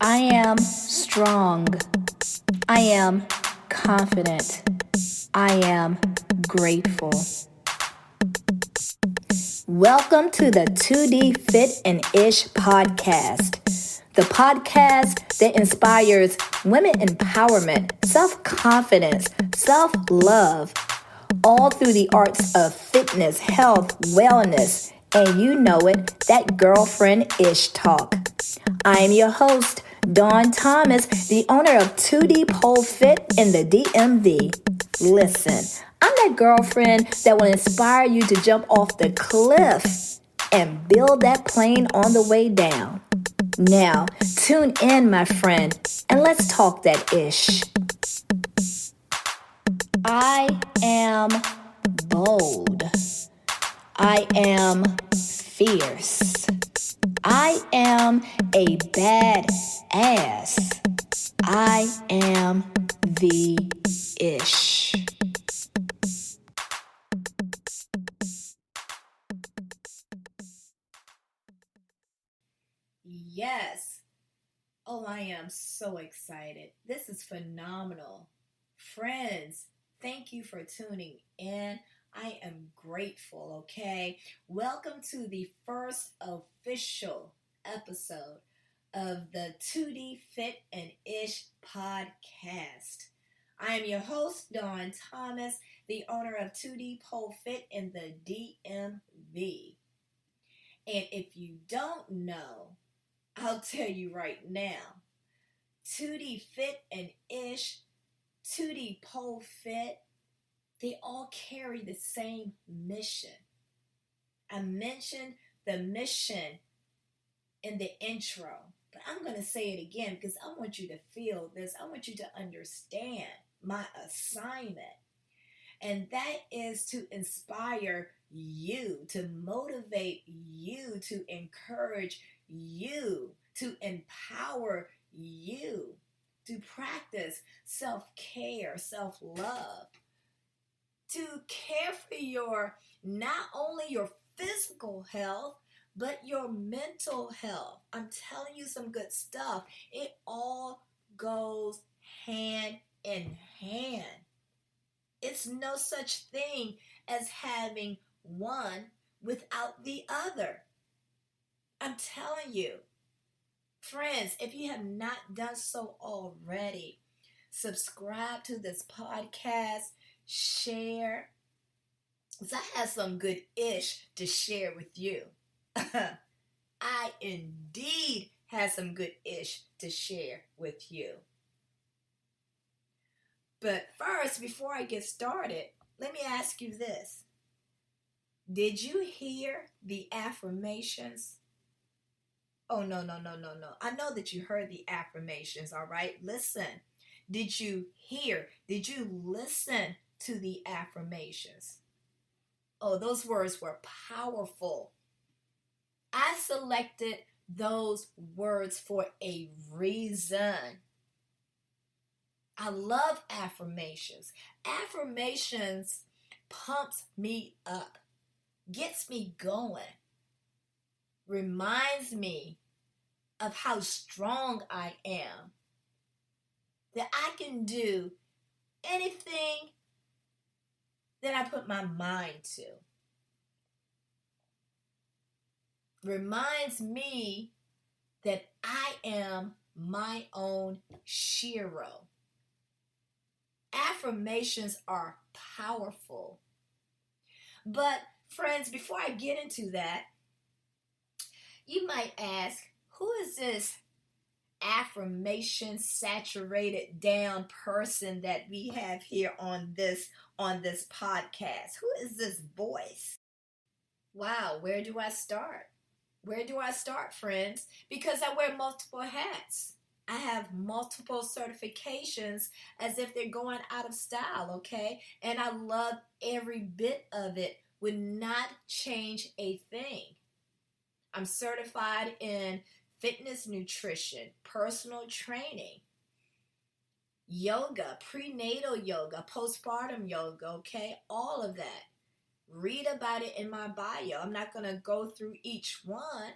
I am strong. I am confident. I am grateful. Welcome to the 2D Fit and Ish podcast, the podcast that inspires women empowerment, self-confidence, self-love, all through the arts of fitness, health, wellness, and you know it, that girlfriend-ish talk. I am your host, Dawn Thomas, the owner of 2D Pole Fit in the DMV. Listen, I'm that girlfriend that will inspire you to jump off the cliff and build that plane on the way down. Now, tune in, my friend, and let's talk that ish. I am bold. I am fierce. I am a bad ass. I am the ish. Yes. Oh, I am so excited. This is phenomenal. Friends, thank you for tuning in. I am grateful, okay? Welcome to the first official episode of the 2D Fit and Ish podcast. I am your host, Dawn Thomas, the owner of 2D Pole Fit in the DMV. And if you don't know, I'll tell you right now, 2D Fit and Ish, 2D Pole Fit, they all carry the same mission. I mentioned the mission in the intro, but I'm going to say it again because I want you to feel this. I want you to understand my assignment. And that is to inspire you, to motivate you, to encourage you, to empower you, to practice self-care, self-love, to care for your, not only your physical health, but your mental health. I'm telling you some good stuff. It all goes hand in hand. It's no such thing as having one without the other. I'm telling you. Friends, if you have not done so already, subscribe to this podcast, share. Because I have some good ish to share with you. I indeed have some good ish to share with you. But first, before I get started, let me ask you this. Did you hear the affirmations? Oh, no. I know that you heard the affirmations, all right? Listen. Did you hear? Did you listen to the affirmations? Oh, those words were powerful. I selected those words for a reason. I love affirmations. Affirmations pumps me up, gets me going, reminds me of how strong I am, that I can do anything that I put my mind to. Reminds me that I am my own Shero. Affirmations are powerful. But friends, before I get into that, you might ask, who is this affirmation saturated down person that we have here on this podcast? Who is this voice? Wow, where do I start? Where do I start, friends? Because I wear multiple hats. I have multiple certifications as if they're going out of style, okay? And I love every bit of it. Would not change a thing. I'm certified in fitness, nutrition, personal training, yoga, prenatal yoga, postpartum yoga, okay? All of that. Read about it in my bio. I'm not going to go through each one,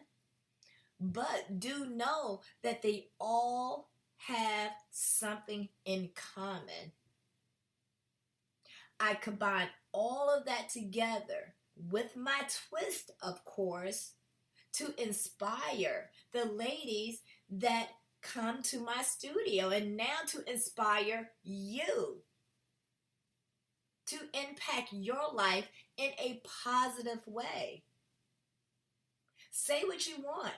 but do know that they all have something in common. I combine all of that together with my twist, of course, to inspire the ladies that come to my studio, and now to inspire you to impact your life in a positive way. Say what you want,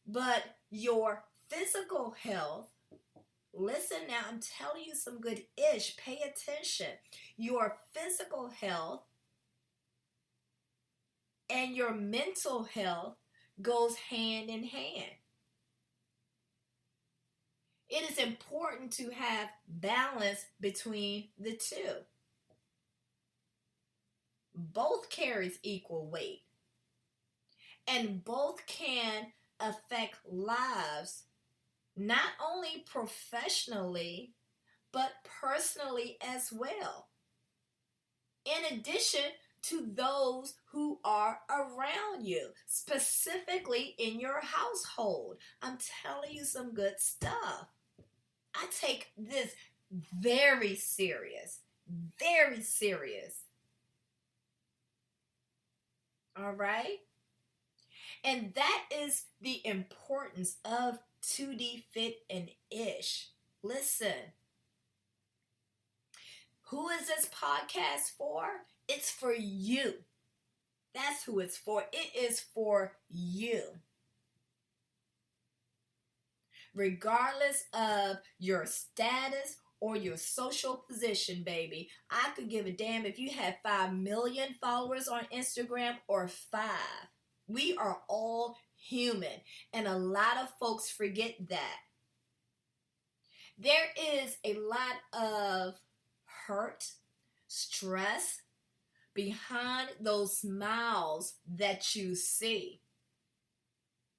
but your physical health, listen now, I'm telling you some good ish, pay attention. Your physical health and your mental health goes hand in hand. It is important to have balance between the two. Both carries equal weight, and both can affect lives, not only professionally, but personally as well. In addition to those who are around you, specifically in your household. I'm telling you some good stuff. I take this very serious, very serious. All right? And that is the importance of 2D Fit and Ish. Listen, who is this podcast for? It's for you. That's who it's for. It is for you. Regardless of your status or your social position, baby, I could give a damn if you have 5 million followers on Instagram or 5. We are all human, and a lot of folks forget that. There is a lot of hurt, stress behind those smiles that you see.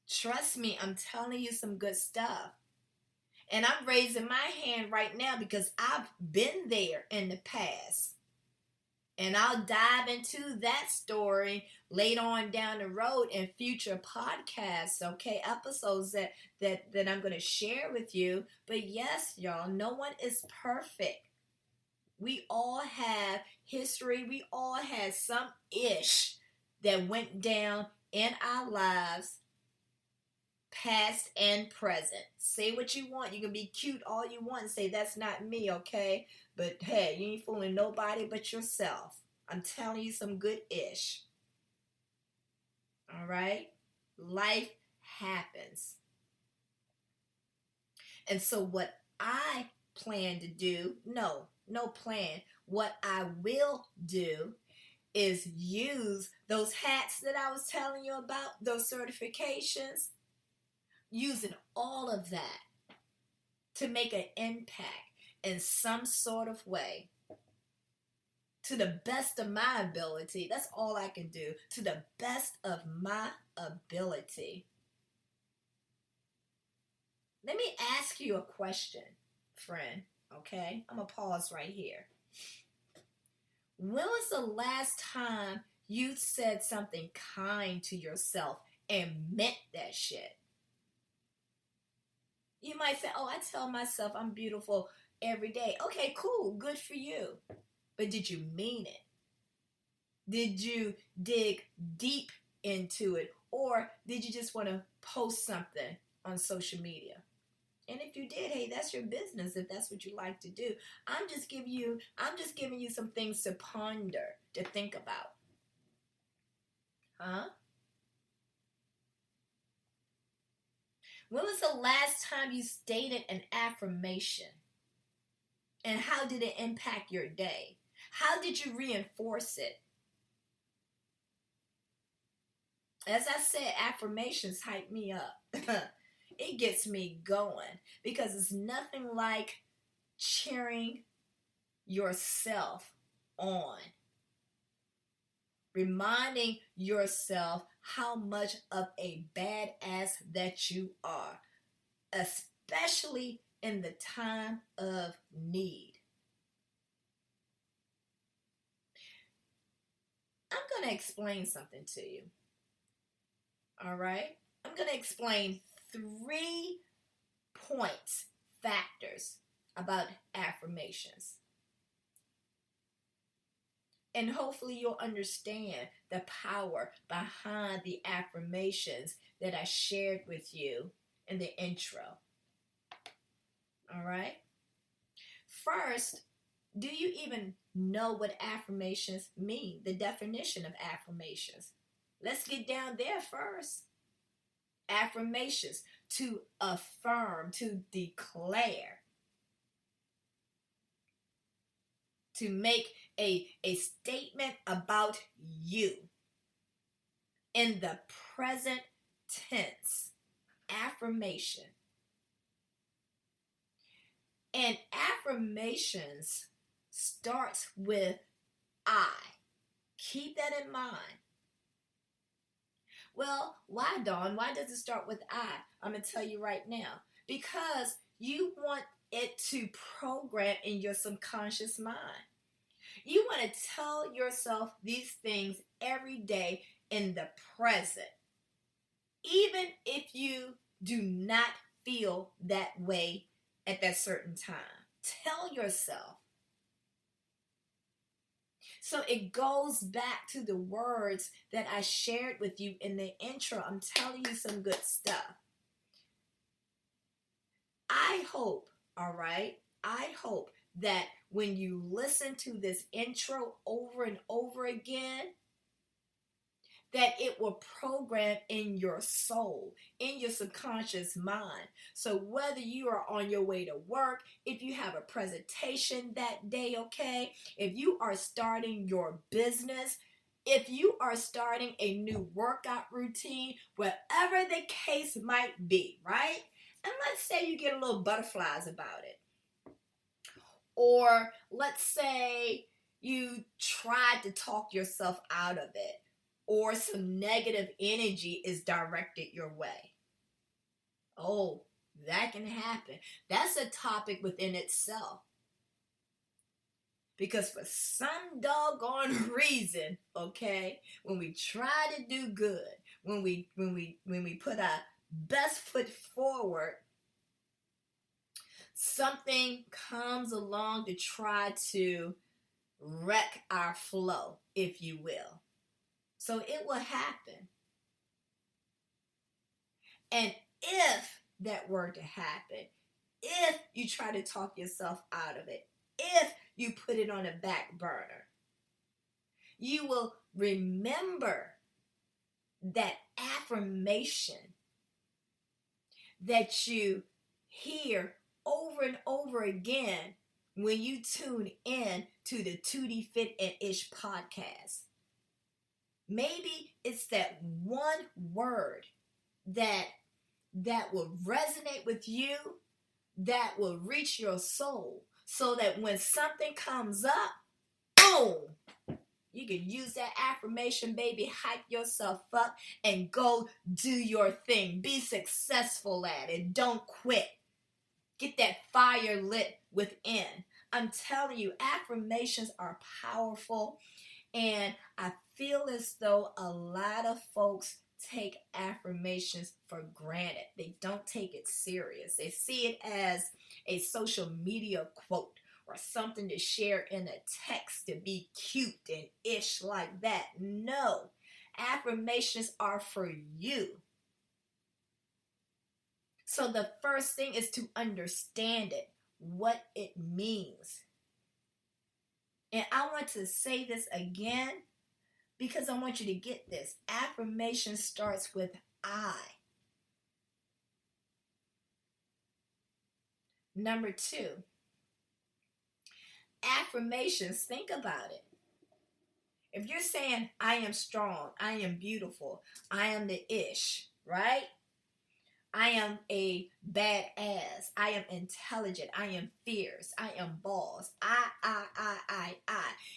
Trust me, I'm telling you some good stuff. And I'm raising my hand right now because I've been there in the past. And I'll dive into that story later on down the road in future podcasts, okay? Episodes that I'm going to share with you. But yes, y'all, no one is perfect. We all have history. We all had some ish that went down in our lives, past and present. Say what you want. You can be cute all you want and say that's not me, okay? But hey, you ain't fooling nobody but yourself. I'm telling you some good ish. All right? Life happens. And so what I plan to do, no plan. What I will do is use those hats that I was telling you about, those certifications, using all of that to make an impact in some sort of way. To the best of my ability. That's all I can do. To the best of my ability. Let me ask you a question, friend. Okay? I'm going to pause right here. When was the last time you said something kind to yourself and meant that shit? You might say, oh, I tell myself I'm beautiful every day. Okay, cool. Good for you. But did you mean it? Did you dig deep into it? Or did you just want to post something on social media? And if you did, hey, that's your business if that's what you like to do. I'm just giving you some things to ponder, to think about. Huh? When was the last time you stated an affirmation? And how did it impact your day? How did you reinforce it? As I said, affirmations hype me up. It gets me going because it's nothing like cheering yourself on. Reminding yourself how much of a badass that you are, especially in the time of need. I'm going to explain something to you. All right? going to explain 3 points, factors about affirmations. And hopefully you'll understand the power behind the affirmations that I shared with you in the intro. All right? First, do you even know what affirmations mean? The definition of affirmations. Let's get down there first. Affirmations, to affirm, to declare, to make a statement about you in the present tense. Affirmation. And affirmations starts with I. Keep that in mind. Well, why, Dawn? Why does it start with I? I'm going to tell you right now. Because you want it to program in your subconscious mind. You want to tell yourself these things every day in the present. Even if you do not feel that way at that certain time. Tell yourself. So it goes back to the words that I shared with you in the intro. I'm telling you some good stuff. I hope, all right, I hope that when you listen to this intro over and over again, that it will program in your soul, in your subconscious mind. So whether you are on your way to work, if you have a presentation that day, okay, if you are starting your business, if you are starting a new workout routine, whatever the case might be, right? And let's say you get a little butterflies about it. Or let's say you tried to talk yourself out of it. Or some negative energy is directed your way. Oh, that can happen. That's a topic within itself. Because for some doggone reason, okay, when we try to do good, when we put our best foot forward, something comes along to try to wreck our flow, if you will. So it will happen. And if that were to happen, if you try to talk yourself out of it, if you put it on a back burner, you will remember that affirmation that you hear over and over again when you tune in to the 2D Fit and Ish podcast. Maybe it's that one word that will resonate with you, that will reach your soul, so that when something comes up, boom, you can use that affirmation, baby, hype yourself up and go do your thing. Be successful at it. Don't quit. Get that fire lit within. I'm telling you, affirmations are powerful. And I feel as though a lot of folks take affirmations for granted. They don't take it serious. They see it as a social media quote or something to share in a text to be cute and ish like that. No, affirmations are for you. So the first thing is to understand it, what it means. And I want to say this again because I want you to get this. Affirmation starts with I. Number 2, affirmations, think about it. If you're saying, I am strong, I am beautiful, I am the ish, right? I am a badass, I am intelligent, I am fierce, I am boss, I.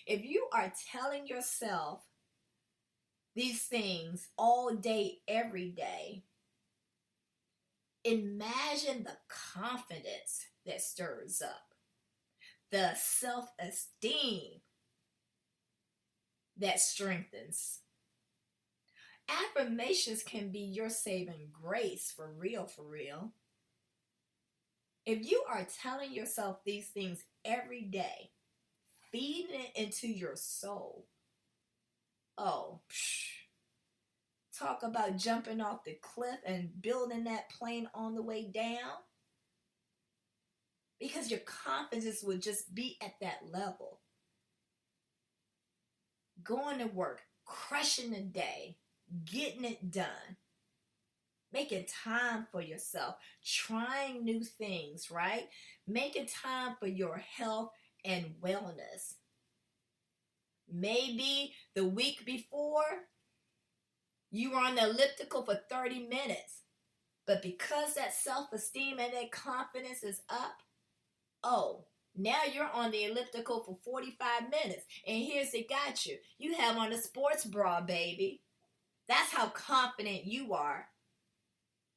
If you are telling yourself these things all day, every day, imagine the confidence that stirs up, the self-esteem that strengthens, Affirmations can be your saving grace, for real, for real. If you are telling yourself these things every day, feeding it into your soul, oh, talk about jumping off the cliff and building that plane on the way down. Because your confidence would just be at that level. Going to work, crushing the day, getting it done, making time for yourself, trying new things, right? Making time for your health and wellness. Maybe the week before, you were on the elliptical for 30 minutes. But because that self-esteem and that confidence is up, oh, now you're on the elliptical for 45 minutes. And here's it got you. You have on a sports bra, baby. That's how confident you are.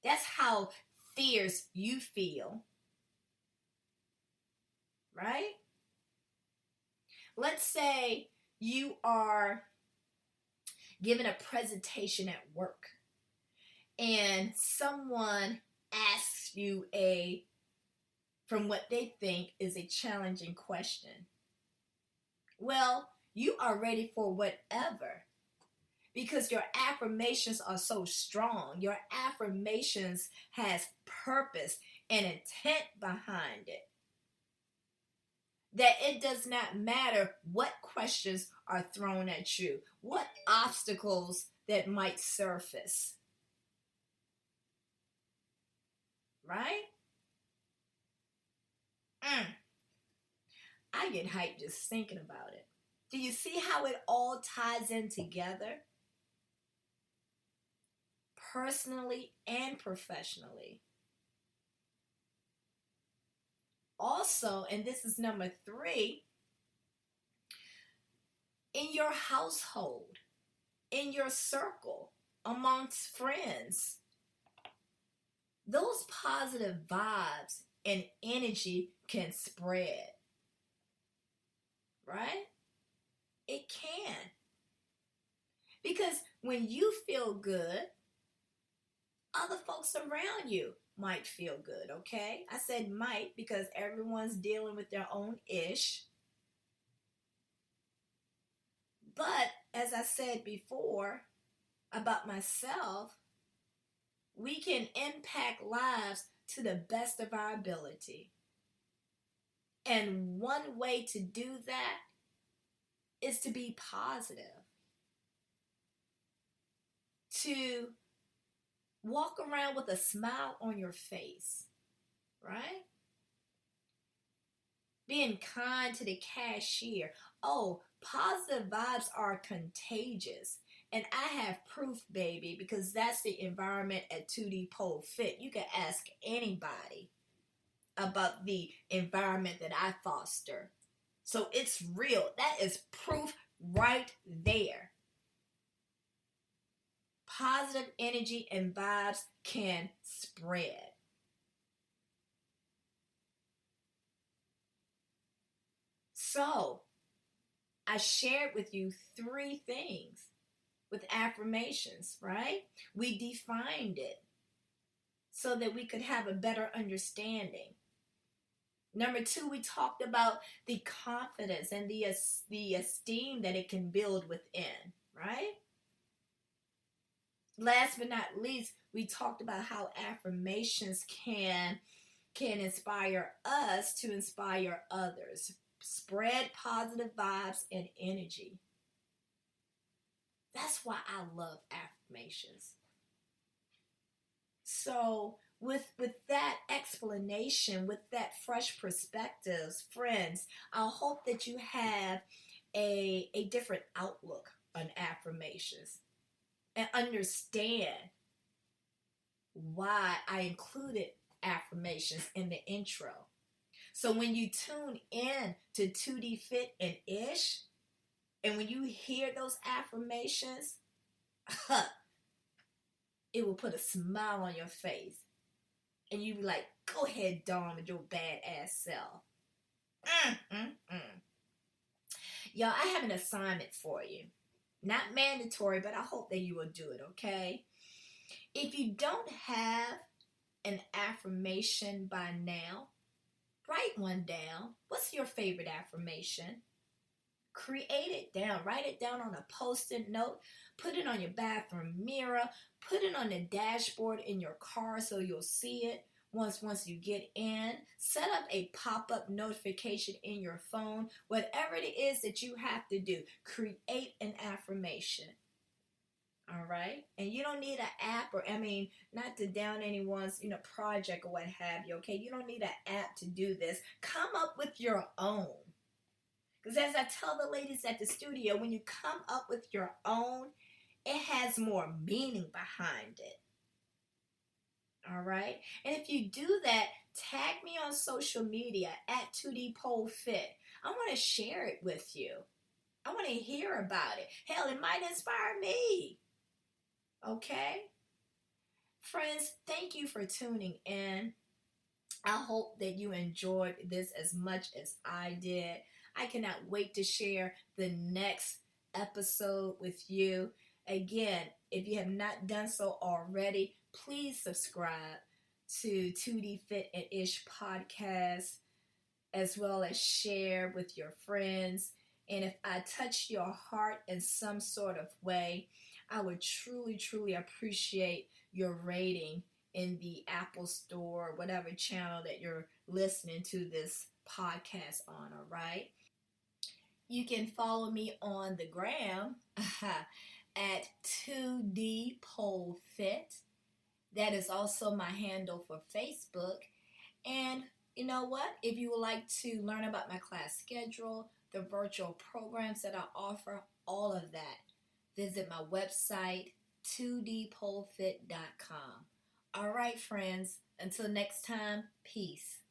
That's how fierce you feel. Right? Let's say you are giving a presentation at work and someone asks you from what they think is a challenging question. Well, you are ready for whatever because your affirmations are so strong. Your affirmations has purpose and intent behind it. That it does not matter what questions are thrown at you, what obstacles that might surface. Right? I get hyped just thinking about it. Do you see how it all ties in together? Personally and professionally. Also, and this is number 3, in your household, in your circle, amongst friends, those positive vibes and energy can spread. Right? It can. Because when you feel good, other folks around you might feel good, okay? I said might because everyone's dealing with their own ish. But as I said before about myself, we can impact lives to the best of our ability. And one way to do that is to be positive. To walk around with a smile on your face, right? Being kind to the cashier. Oh, positive vibes are contagious. And I have proof, baby, because that's the environment at 2D Pole Fit. You can ask anybody about the environment that I foster. So it's real. That is proof right there. Positive energy and vibes can spread. So, I shared with you 3 things with affirmations, right? We defined it so that we could have a better understanding. Number 2, we talked about the confidence and the esteem that it can build within, right? Last but not least, we talked about how affirmations can inspire us to inspire others. Spread positive vibes and energy. That's why I love affirmations. So with that explanation, with that fresh perspectives, friends, I hope that you have a different outlook on affirmations and understand why I included affirmations in the intro. So when you tune in to 2D Fit and Ish, and when you hear those affirmations, it will put a smile on your face. And you be like, go ahead, Dawn, with your badass self. Y'all, I have an assignment for you. Not mandatory, but I hope that you will do it, okay? If you don't have an affirmation by now, write one down. What's your favorite affirmation? Create it down. Write it down on a post-it note. Put it on your bathroom mirror. Put it on the dashboard in your car so you'll see it once you get in. Set up a pop-up notification in your phone. Whatever it is that you have to do, create an affirmation. All right? And you don't need an app not to down anyone's, project or what have you, okay? You don't need an app to do this. Come up with your own. Because as I tell the ladies at the studio, when you come up with your own, it has more meaning behind it. All right? And if you do that, tag me on social media at 2D Pole Fit. I want to share it with you. I want to hear about it. Hell, it might inspire me. Okay? Friends, thank you for tuning in. I hope that you enjoyed this as much as I did. I cannot wait to share the next episode with you. Again, if you have not done so already, please subscribe to 2D Fit and Ish podcast, as well as share with your friends. And if I touched your heart in some sort of way, I would truly, truly appreciate your rating in the Apple Store, whatever channel that you're listening to this podcast on, all right? You can follow me on the gram at 2D Pole Fit. That is also my handle for Facebook. And you know what? If you would like to learn about my class schedule, the virtual programs that I offer, all of that, visit my website, 2dpolefit.com. All right, friends. Until next time, peace.